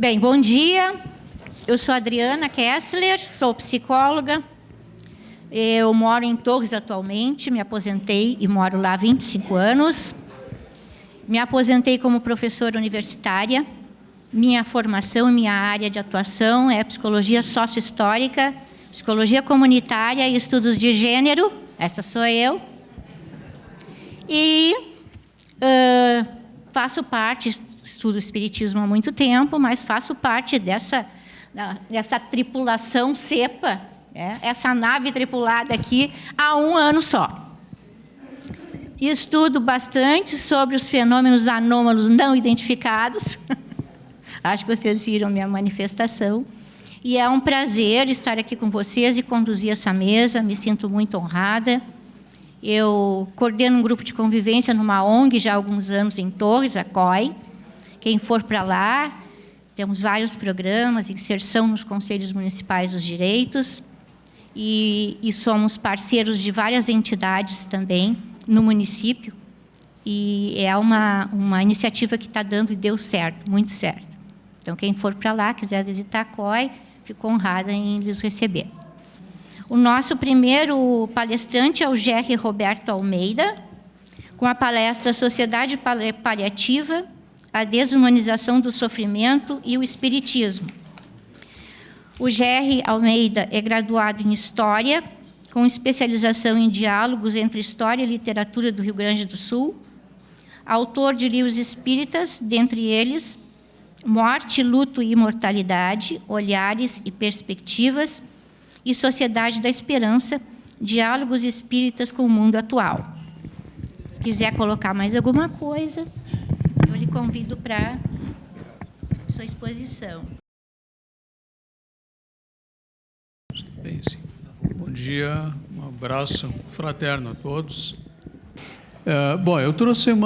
Bem, bom dia. Eu sou Adriana Kessler, sou psicóloga. Eu moro em Torres atualmente, me aposentei e moro lá há 25 anos. Me aposentei como professora universitária. Minha formação, minha área de atuação é psicologia sociohistórica, psicologia comunitária e estudos de gênero. Essa sou eu. E faço parte, estudo espiritismo há muito tempo, mas faço parte dessa tripulação CEPA, essa nave tripulada aqui, há um ano só. Estudo bastante sobre os fenômenos anômalos não identificados. Acho que vocês viram minha manifestação. E é um prazer estar aqui com vocês e conduzir essa mesa. Me sinto muito honrada. Eu coordeno um grupo de convivência numa ONG já há alguns anos em Torres, a COI. Quem for para lá, temos vários programas, inserção nos conselhos municipais dos direitos. E somos parceiros de várias entidades também no município. E é uma iniciativa que está dando e deu certo, muito certo. Então, quem for para lá, quiser visitar a COI, fico honrada em lhes receber. O nosso primeiro palestrante é o Gerry Roberto Almeida, com a palestra Sociedade Paliativa, a Desumanização do Sofrimento e o Espiritismo. O Gerry Almeida é graduado em História, com especialização em diálogos entre História e Literatura do Rio Grande do Sul, autor de livros espíritas, dentre eles Morte, Luto e Imortalidade, Olhares e Perspectivas, e Sociedade da Esperança, Diálogos Espíritas com o Mundo Atual. Se quiser colocar mais alguma coisa, eu lhe convido para sua exposição. Bem, sim. Bom dia, um abraço fraterno a todos. Bom, eu trouxe um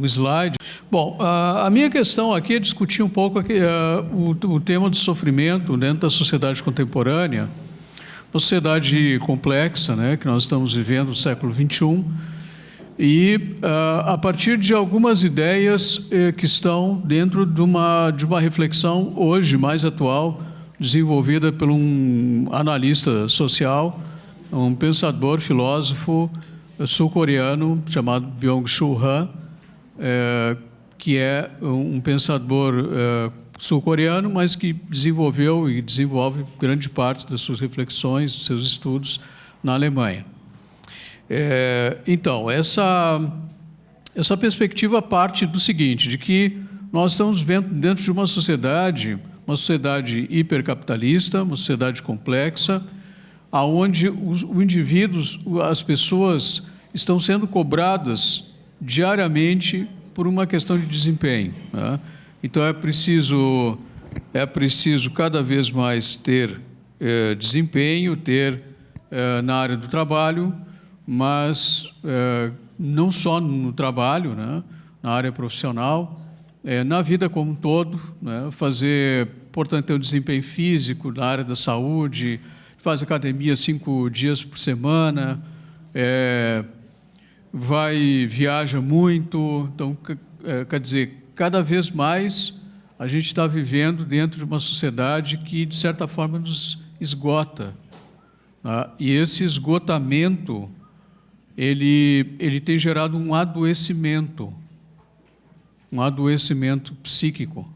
slide. Bom, a minha questão aqui é discutir um pouco o tema do sofrimento dentro da sociedade contemporânea, uma sociedade complexa, né, que nós estamos vivendo no século XXI, e a partir de algumas ideias que estão dentro de uma reflexão hoje mais atual, desenvolvida por um analista social, um pensador, filósofo sul-coreano chamado Byung-Chul Han, que é um pensador sul-coreano, mas que desenvolveu e desenvolve grande parte das suas reflexões, dos seus estudos na Alemanha. Então, essa perspectiva parte do seguinte, de que nós estamos vendo dentro de uma sociedade hipercapitalista, uma sociedade complexa, aonde os indivíduos, as pessoas estão sendo cobradas diariamente por uma questão de desempenho, né? Então é preciso cada vez mais ter desempenho, na área do trabalho, mas não só no trabalho, né? Na área profissional, na vida como um todo, né? Portanto, ter um desempenho físico na área da saúde, faz academia 5 dias por semana, viaja muito. Então, quer dizer, cada vez mais a gente está vivendo dentro de uma sociedade que, de certa forma, nos esgota, né? E esse esgotamento, ele tem gerado um adoecimento psíquico.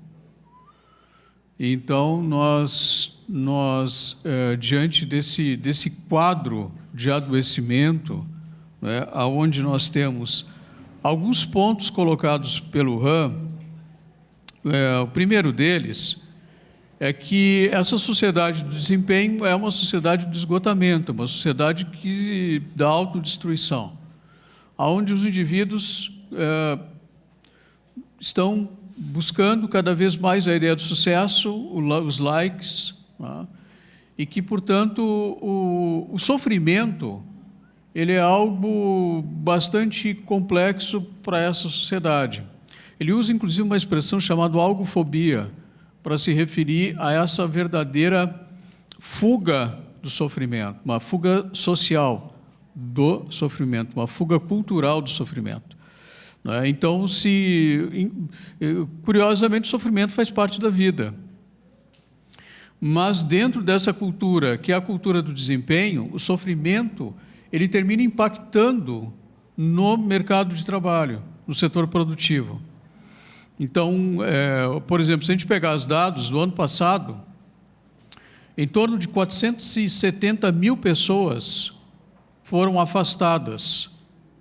Então, nós diante desse quadro de adoecimento, né, onde nós temos alguns pontos colocados pelo Han, o primeiro deles é que essa sociedade do desempenho é uma sociedade de esgotamento, uma sociedade da autodestruição, onde os indivíduos estão buscando cada vez mais a ideia do sucesso, os likes, né? E que, portanto, o sofrimento ele é algo bastante complexo para essa sociedade. Ele usa, inclusive, uma expressão chamada algofobia para se referir a essa verdadeira fuga do sofrimento, uma fuga social do sofrimento, uma fuga cultural do sofrimento. né? Então, curiosamente, o sofrimento faz parte da vida. Mas dentro dessa cultura, que é a cultura do desempenho, o sofrimento ele termina impactando no mercado de trabalho, no setor produtivo. Então, por exemplo, se a gente pegar os dados do ano passado, em torno de 470 mil pessoas foram afastadas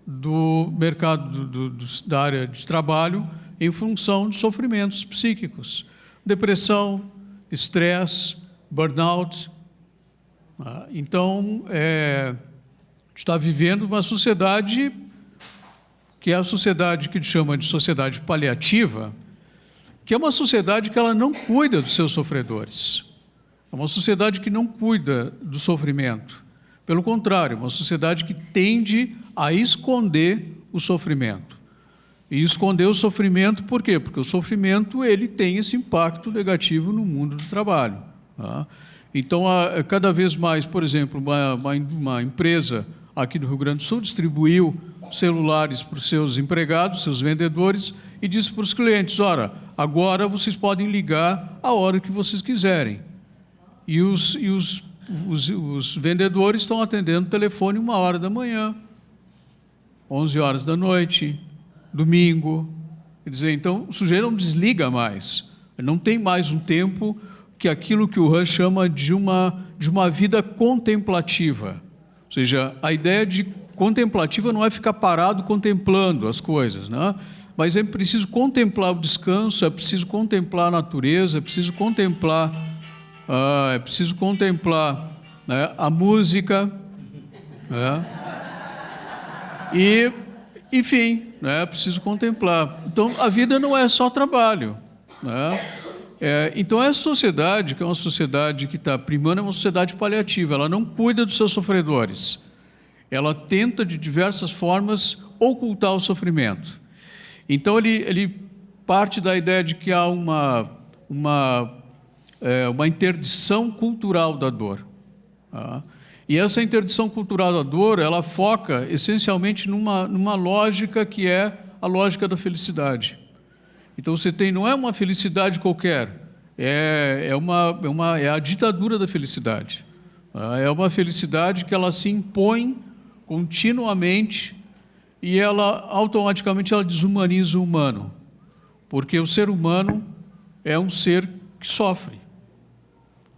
do mercado da área de trabalho em função de sofrimentos psíquicos, depressão, estresse, burnout. Então, a gente está vivendo uma sociedade que é a sociedade que a gente chama de sociedade paliativa, que é uma sociedade que ela não cuida dos seus sofredores. É uma sociedade que não cuida do sofrimento. Pelo contrário, é uma sociedade que tende a esconder o sofrimento. E esconder o sofrimento por quê? Porque o sofrimento ele tem esse impacto negativo no mundo do trabalho. Tá? Então, cada vez mais, por exemplo, uma empresa aqui do Rio Grande do Sul distribuiu celulares para os seus empregados, seus vendedores, e disse para os clientes, ora, agora vocês podem ligar a hora que vocês quiserem. E os vendedores estão atendendo o telefone 1h da manhã, 11h da noite, domingo. Quer dizer, então, o sujeito não desliga mais. Não tem mais um tempo que aquilo que o Rush chama de uma vida contemplativa. Ou seja, a ideia de contemplativa não é ficar parado contemplando as coisas, né? Mas é preciso contemplar o descanso, é preciso contemplar a natureza, é preciso contemplar, né, a música, né? E, enfim, né, é preciso contemplar. Então, a vida não é só trabalho, né? Então, essa sociedade, que é uma sociedade que está primando, é uma sociedade paliativa, ela não cuida dos seus sofredores. Ela tenta, de diversas formas, ocultar o sofrimento. Então, ele parte da ideia de que há uma interdição cultural da dor. Tá? E essa interdição cultural da dor, ela foca, essencialmente, numa lógica que é a lógica da felicidade. Então, você tem, não é uma felicidade qualquer, é a ditadura da felicidade. Tá? É uma felicidade que ela se impõe continuamente e ela automaticamente ela desumaniza o humano, porque o ser humano é um ser que sofre.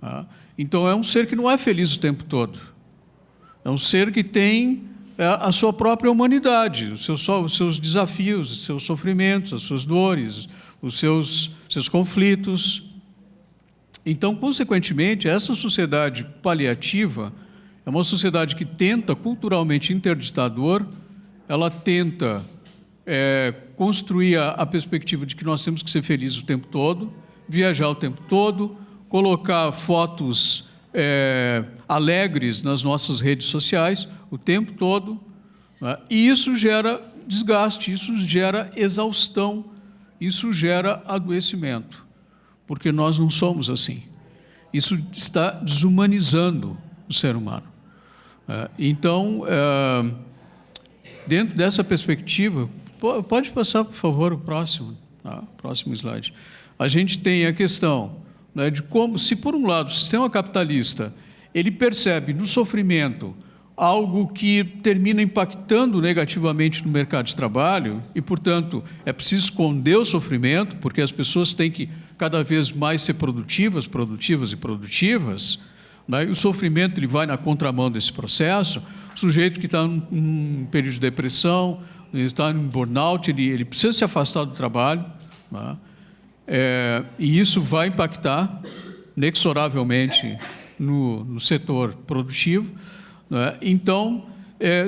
Tá? Então é um ser que não é feliz o tempo todo. É um ser que tem a sua própria humanidade, os seus desafios, os seus sofrimentos, as suas dores, os seus conflitos. Então, consequentemente, essa sociedade paliativa é uma sociedade que tenta culturalmente interditar a dor, ela tenta construir a perspectiva de que nós temos que ser felizes o tempo todo, viajar o tempo todo, colocar fotos alegres nas nossas redes sociais o tempo todo, né? E isso gera desgaste, isso gera exaustão, isso gera adoecimento, porque nós não somos assim. Isso está desumanizando o ser humano. Então, dentro dessa perspectiva, pode passar, por favor, o próximo slide. A gente tem a questão, né, de como, se por um lado o sistema capitalista ele percebe no sofrimento algo que termina impactando negativamente no mercado de trabalho e, portanto, é preciso esconder o sofrimento, porque as pessoas têm que cada vez mais ser produtivas, né? E o sofrimento ele vai na contramão desse processo. O sujeito que está num período de depressão, está em burnout, ele precisa se afastar do trabalho, né? E isso vai impactar inexoravelmente no setor produtivo, né? Então,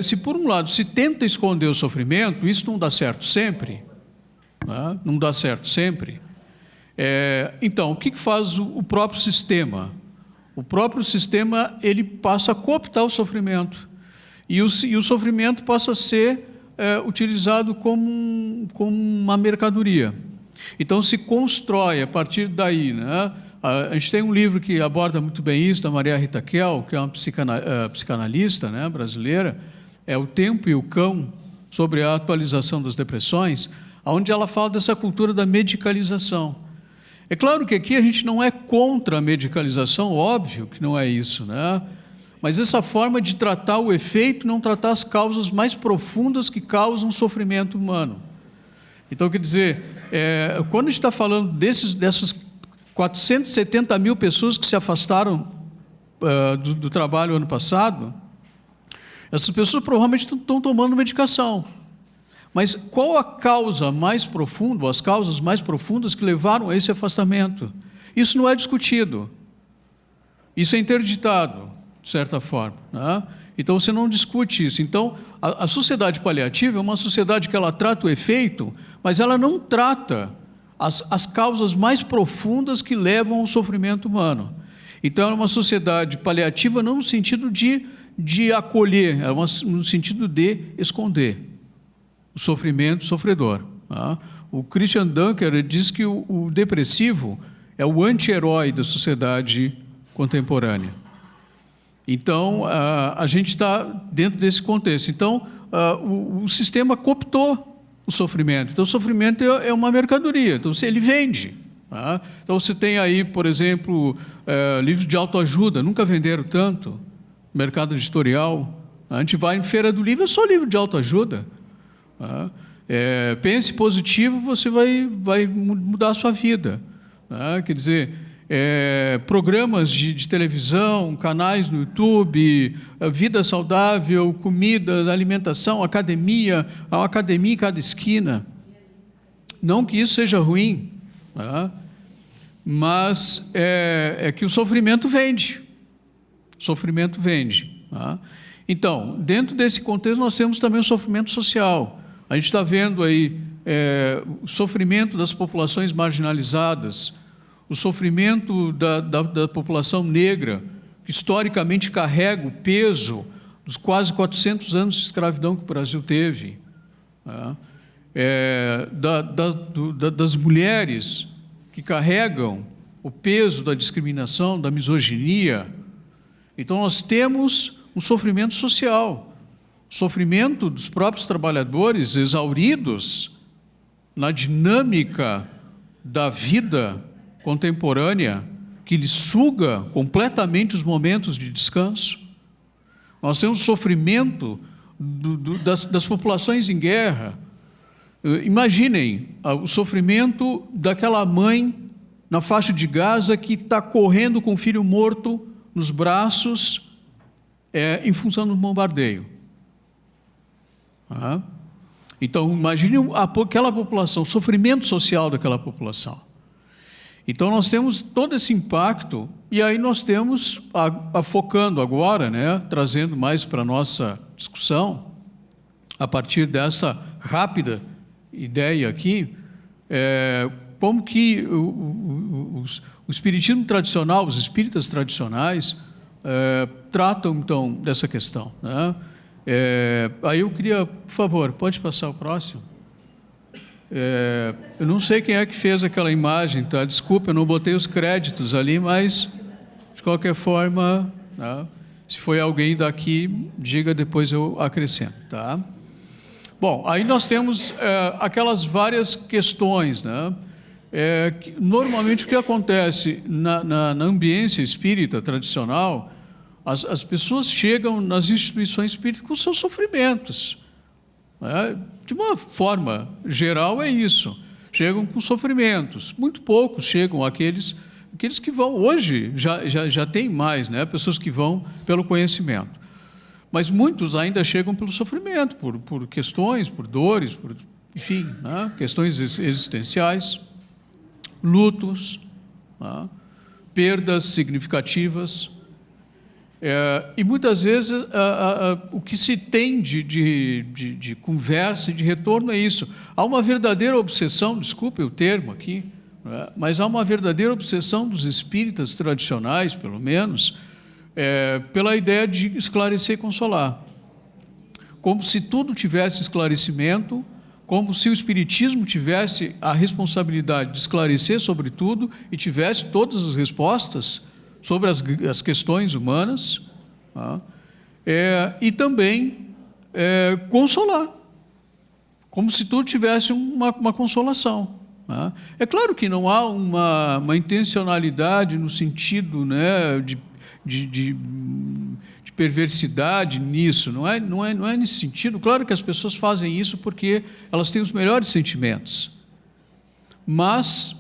se por um lado se tenta esconder o sofrimento, isso não dá certo sempre, né? Não dá certo sempre. Então, o que faz o próprio sistema? O próprio sistema ele passa a cooptar o sofrimento e o sofrimento passa a ser utilizado como uma mercadoria. Então, se constrói a partir daí, né? A gente tem um livro que aborda muito bem isso, da Maria Rita Kell, que é uma psicanalista, né, brasileira, é O Tempo e o Cão, sobre a atualização das depressões, onde ela fala dessa cultura da medicalização. É claro que aqui a gente não é contra a medicalização, óbvio que não é isso, né? Mas essa forma de tratar o efeito, não tratar as causas mais profundas que causam sofrimento humano. Então, quer dizer, quando a gente está falando dessas 470 mil pessoas que se afastaram do trabalho ano passado, essas pessoas provavelmente estão tomando medicação. Mas qual a causa mais profunda, ou as causas mais profundas que levaram a esse afastamento? Isso não é discutido. Isso é interditado, de certa forma, né? Então, você não discute isso. Então, a sociedade paliativa é uma sociedade que ela trata o efeito, mas ela não trata as causas mais profundas que levam ao sofrimento humano. Então, ela é uma sociedade paliativa não no sentido de acolher, é no sentido de esconder o sofrimento sofredor. Tá? O Christian Dunker diz que o depressivo é o anti-herói da sociedade contemporânea. Então, a gente está dentro desse contexto. Então, o sistema cooptou o sofrimento. Então, o sofrimento é uma mercadoria, então ele vende. Tá? Então, você tem aí, por exemplo, livros de autoajuda, nunca venderam tanto, mercado editorial. A gente vai em feira do livro, é só livro de autoajuda. Tá? Pense positivo, você vai mudar a sua vida. Tá? Quer dizer, programas de televisão, canais no YouTube, vida saudável, comida, alimentação, academia, há uma academia em cada esquina. Não que isso seja ruim, tá? Mas é que o sofrimento vende. O sofrimento vende. Tá? Então, dentro desse contexto, nós temos também o sofrimento social. A gente está vendo aí o sofrimento das populações marginalizadas, o sofrimento da população negra, que historicamente carrega o peso dos quase 400 anos de escravidão que o Brasil teve, tá? Das mulheres que carregam o peso da discriminação, da misoginia. Então, nós temos um sofrimento social, sofrimento dos próprios trabalhadores exauridos na dinâmica da vida contemporânea, que lhe suga completamente os momentos de descanso. Nós temos sofrimento das populações em guerra. Imaginem o sofrimento daquela mãe na faixa de Gaza que está correndo com o filho morto nos braços em função do bombardeio. Então, imagine aquela população, o sofrimento social daquela população. Então, nós temos todo esse impacto, e aí nós temos, focando agora, né, trazendo mais para a nossa discussão, a partir dessa rápida ideia aqui, como que o espiritismo tradicional, os espíritas tradicionais, tratam, então, dessa questão, né? Aí eu queria, por favor, pode passar o próximo? Eu não sei quem é que fez aquela imagem, tá? Desculpa, eu não botei os créditos ali, mas, de qualquer forma, tá? Se foi alguém daqui, diga, depois eu acrescento, tá? Bom, aí nós temos aquelas várias questões, né? Normalmente o que acontece na ambiência espírita tradicional, as pessoas chegam nas instituições espíritas com seus sofrimentos. De uma forma geral é isso. Chegam com sofrimentos. Muito poucos chegam aqueles que vão, hoje já tem mais, né? Pessoas que vão pelo conhecimento. Mas muitos ainda chegam pelo sofrimento, por questões, por dores, enfim, né? Questões existenciais, lutos, né? Perdas significativas. E muitas vezes o que se tem de conversa e de retorno é isso. Há uma verdadeira obsessão, desculpe o termo aqui, né, mas há uma verdadeira obsessão dos espíritas tradicionais, pelo menos, pela ideia de esclarecer e consolar. Como se tudo tivesse esclarecimento, como se o espiritismo tivesse a responsabilidade de esclarecer sobre tudo e tivesse todas as respostas sobre as questões humanas, tá? E também consolar, como se tudo tivesse uma consolação. Né? É claro que não há uma intencionalidade no sentido, né, de perversidade nisso, não é nesse sentido. Claro que as pessoas fazem isso porque elas têm os melhores sentimentos, mas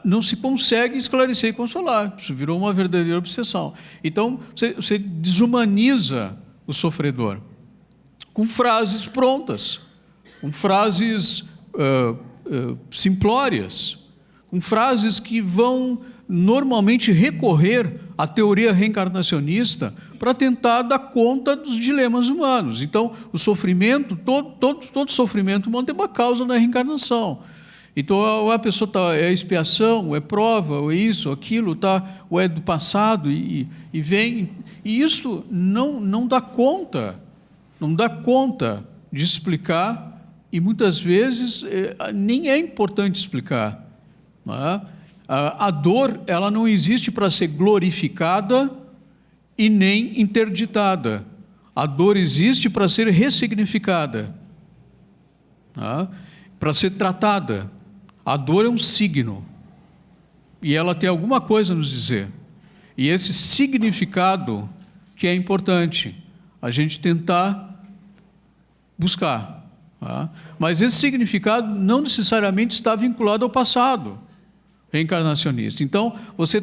não se consegue esclarecer e consolar. Isso virou uma verdadeira obsessão. Então, você desumaniza o sofredor com frases prontas, com frases simplórias, com frases que vão normalmente recorrer à teoria reencarnacionista para tentar dar conta dos dilemas humanos. Então, o sofrimento, todo sofrimento humano tem uma causa na reencarnação. Então, ou a pessoa é expiação, ou é prova, ou é isso, ou aquilo, ou é do passado, e vem. E isso não dá conta de explicar, e muitas vezes nem é importante explicar. Não é? A dor, ela não existe para ser glorificada e nem interditada. A dor existe para ser ressignificada, para ser tratada. A dor é um signo, e ela tem alguma coisa a nos dizer. E esse significado que é importante a gente tentar buscar. Mas esse significado não necessariamente está vinculado ao passado reencarnacionista. Então, você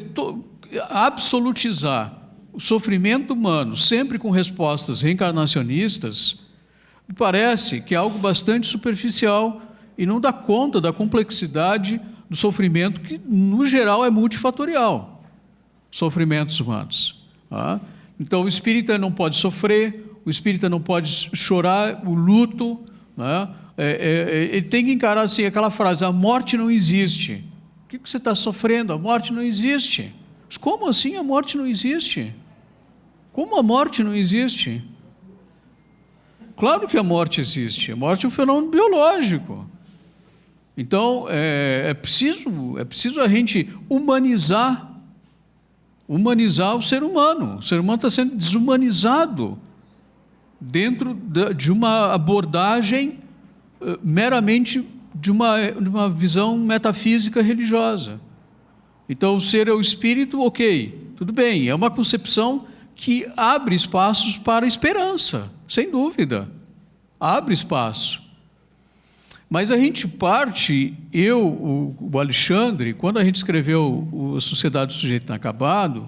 absolutizar o sofrimento humano sempre com respostas reencarnacionistas, me parece que é algo bastante superficial e não dá conta da complexidade do sofrimento, que, no geral, é multifatorial, sofrimentos humanos. Então, o espírita não pode sofrer, o espírita não pode chorar o luto, ele tem que encarar assim, aquela frase: a morte não existe. O que você está sofrendo? A morte não existe. Mas como assim a morte não existe? Como a morte não existe? Claro que a morte existe. A morte é um fenômeno biológico. Então, é preciso a gente humanizar o ser humano. O ser humano está sendo desumanizado dentro de uma abordagem meramente de uma visão metafísica religiosa. Então, o ser é o espírito, ok, tudo bem, é uma concepção que abre espaços para a esperança, sem dúvida, abre espaço. Mas a gente parte, o Alexandre, quando a gente escreveu a Sociedade do Sujeito Inacabado,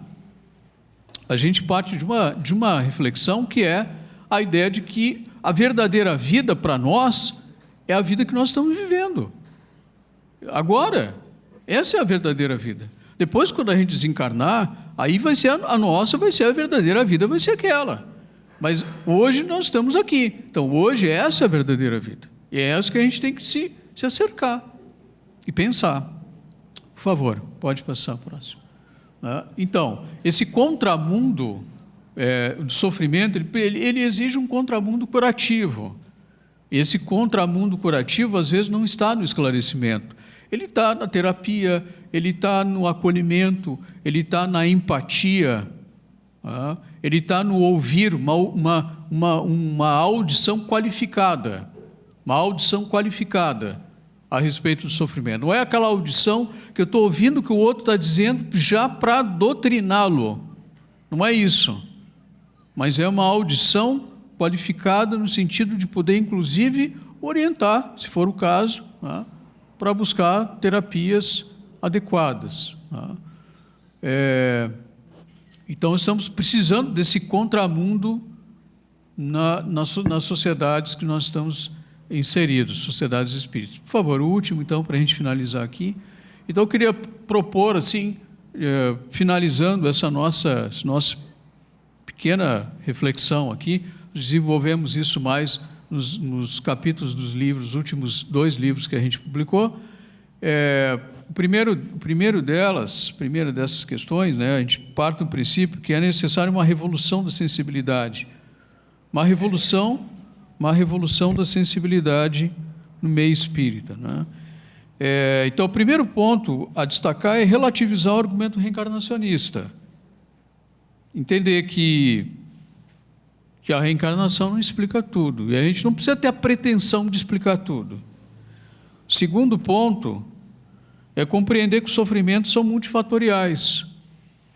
a gente parte de uma reflexão que é a ideia de que a verdadeira vida para nós é a vida que nós estamos vivendo. Agora, essa é a verdadeira vida. Depois, quando a gente desencarnar, aí vai ser a nossa, vai ser a verdadeira vida, vai ser aquela. Mas hoje nós estamos aqui. Então, hoje essa é a verdadeira vida. E é essa que a gente tem que se acercar e pensar. Por favor, pode passar para o próximo. Então, esse contramundo do sofrimento, ele exige um contramundo curativo. Esse contramundo curativo, às vezes, não está no esclarecimento. Ele está na terapia, ele está no acolhimento, ele está na empatia, ele está no ouvir uma audição qualificada. Uma audição qualificada a respeito do sofrimento. Não é aquela audição que eu estou ouvindo o que o outro está dizendo já para doutriná-lo. Não é isso. Mas é uma audição qualificada no sentido de poder, inclusive, orientar, se for o caso, para buscar terapias adequadas. Então, estamos precisando desse contramundo nas sociedades que nós estamos inseridos, sociedades espíritas. Por favor, o último, então, para a gente finalizar aqui. Então, eu queria propor, assim, finalizando essa nossa pequena reflexão aqui, desenvolvemos isso mais nos capítulos dos livros, os últimos 2 livros que a gente publicou. O primeiro dessas questões, né, a gente parte do princípio que é necessária uma revolução da sensibilidade, uma revolução da sensibilidade no meio espírita, né? Então, o primeiro ponto a destacar é relativizar o argumento reencarnacionista. Entender que que a reencarnação não explica tudo, e a gente não precisa ter a pretensão de explicar tudo. Segundo ponto é compreender que os sofrimentos são multifatoriais.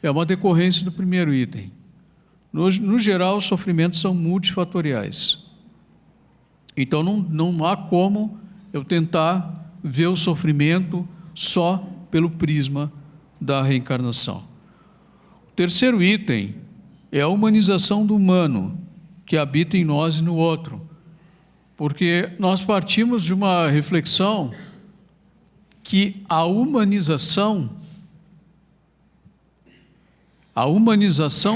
É uma decorrência do primeiro item. No geral, os sofrimentos são multifatoriais. Então, não há como eu tentar ver o sofrimento só pelo prisma da reencarnação. O terceiro item é a humanização do humano, que habita em nós e no outro. Porque nós partimos de uma reflexão que a humanização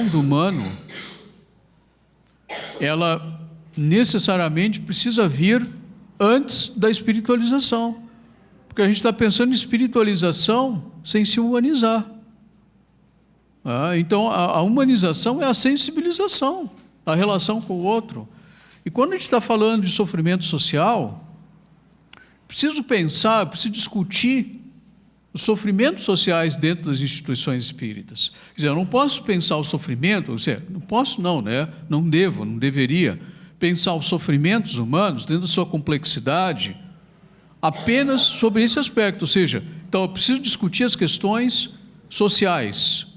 do humano, ela necessariamente precisa vir antes da espiritualização. Porque a gente está pensando em espiritualização sem se humanizar. Então, a humanização é a sensibilização, a relação com o outro. E quando a gente está falando de sofrimento social, preciso pensar, preciso discutir os sofrimentos sociais dentro das instituições espíritas. Quer dizer, eu não posso pensar o sofrimento, não posso não, né? Não devo, não deveria pensar os sofrimentos humanos dentro da sua complexidade apenas sobre esse aspecto, ou seja, então eu preciso discutir as questões sociais.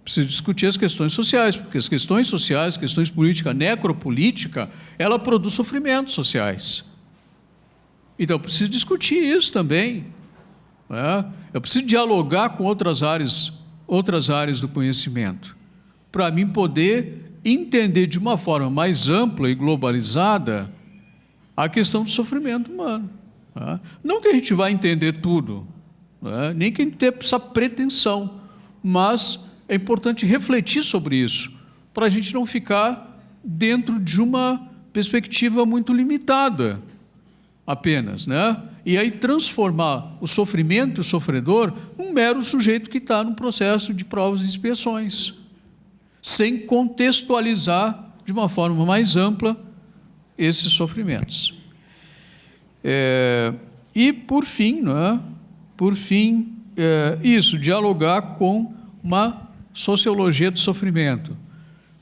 Preciso discutir as questões sociais, porque as questões sociais, questões política, necropolítica, ela produz sofrimentos sociais. Então, eu preciso discutir isso também. Eu preciso dialogar com outras áreas do conhecimento, para mim poder entender de uma forma mais ampla e globalizada a questão do sofrimento humano. Não que a gente vá entender tudo, nem que a gente tenha essa pretensão, mas é importante refletir sobre isso, para a gente não ficar dentro de uma perspectiva muito limitada apenas, né? E aí transformar o sofrimento e o sofredor num mero sujeito que está num processo de provas e expiações, sem contextualizar de uma forma mais ampla esses sofrimentos. E, por fim, isso, dialogar com uma sociologia do sofrimento.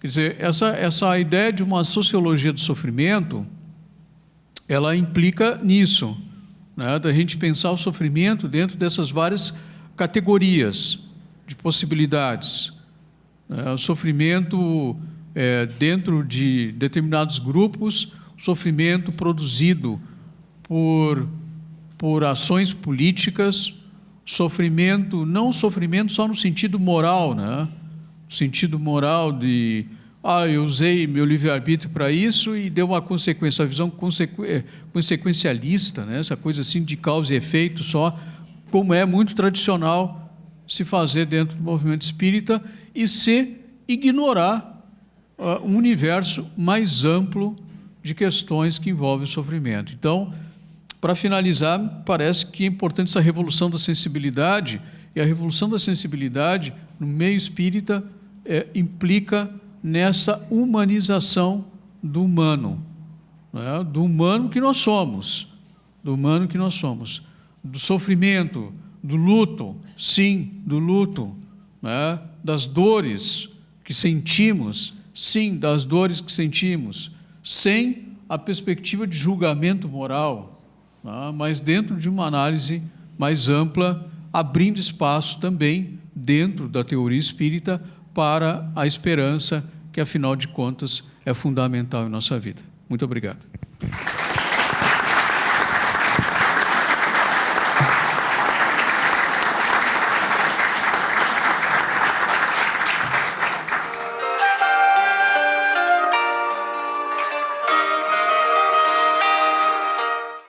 Quer dizer, essa ideia de uma sociologia do sofrimento, ela implica nisso, né, da gente pensar o sofrimento dentro dessas várias categorias de possibilidades. O sofrimento dentro de determinados grupos, sofrimento produzido por ações políticas, não sofrimento só no sentido moral, né? No sentido moral de, eu usei meu livre-arbítrio para isso e deu uma consequência, a visão consequencialista, né? Essa coisa assim de causa e efeito só, como é muito tradicional se fazer dentro do movimento espírita, e se ignorar um universo mais amplo de questões que envolvem o sofrimento. Então, para finalizar, parece que é importante essa revolução da sensibilidade, e a revolução da sensibilidade no meio espírita implica nessa humanização do humano, né? Do humano que nós somos, do sofrimento, do luto, sim, do luto, né? Das dores que sentimos, sim, das dores que sentimos, sem a perspectiva de julgamento moral, mas dentro de uma análise mais ampla, abrindo espaço também dentro da teoria espírita para a esperança, que afinal de contas é fundamental em nossa vida. Muito obrigado.